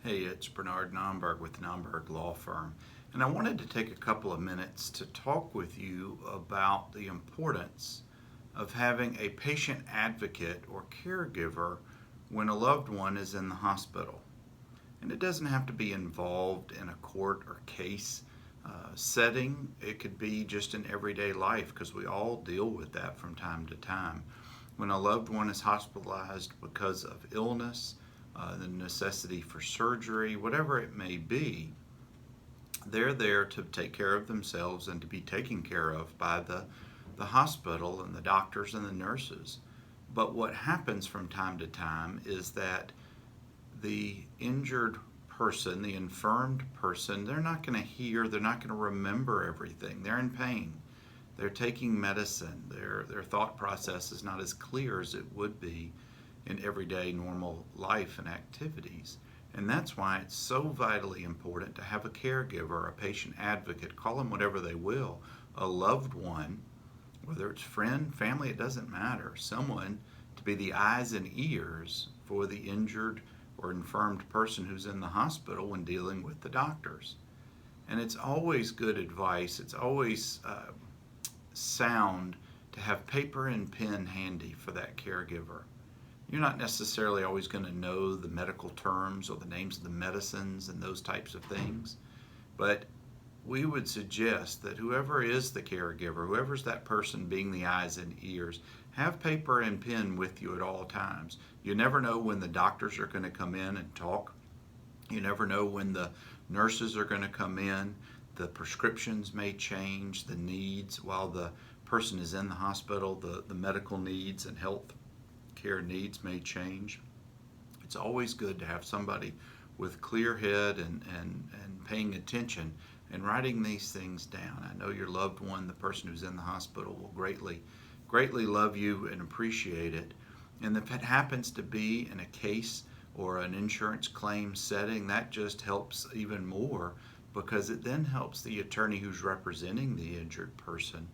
Hey, it's Bernard Nomberg with the Nomberg Law Firm, and I wanted to take a couple of minutes to talk with you about the importance of having a patient advocate or caregiver when a loved one is in the hospital. And it doesn't have to be involved in a court or case setting. It could be just in everyday life because we all deal with that from time to time. When a loved one is hospitalized because of illness, the necessity for surgery, whatever it may be, they're there to take care of themselves and to be taken care of by the hospital and the doctors and the nurses. But what happens from time to time is that the injured person, the infirmed person, they're not going to hear, they're not going to remember everything. They're in pain. They're taking medicine. Their thought process is not as clear as it would be in everyday normal life and activities. And that's why it's so vitally important to have a caregiver, a patient advocate, call them whatever they will, a loved one, whether it's friend, family, it doesn't matter, someone to be the eyes and ears for the injured or infirmed person who's in the hospital when dealing with the doctors. And it's always good advice, it's always sound to have paper and pen handy for that caregiver. You're not necessarily always going to know the medical terms or the names of the medicines and those types of things, but we would suggest that whoever is the caregiver, whoever's that person being the eyes and ears, have paper and pen with you at all times. You never know when the doctors are going to come in and talk. You never know when the nurses are going to come in. The prescriptions may change, the needs while the person is in the hospital, the medical needs and health care needs may change. It's always good to have somebody with clear head and paying attention and writing these things down. I know your loved one, the person who's in the hospital, will greatly love you and appreciate it. And if it happens to be in a case or an insurance claim setting, that just helps even more because it then helps the attorney who's representing the injured person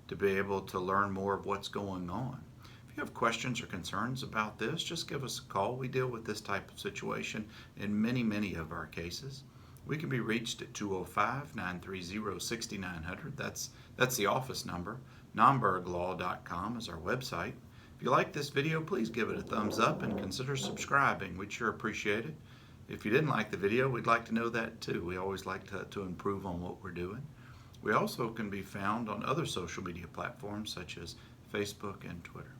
to be able to learn more of what's going on. If you have questions or concerns about this, just give us a call. We deal with this type of situation in many of our cases. We can be reached at 205-930-6900. That's the office number. Nomberglaw.com is our website. If you like this video, please give it a thumbs up and consider subscribing. We'd sure appreciate it. If you didn't like the video, we'd like to know that too. We always like to improve on what we're doing. We also can be found on other social media platforms such as Facebook and Twitter.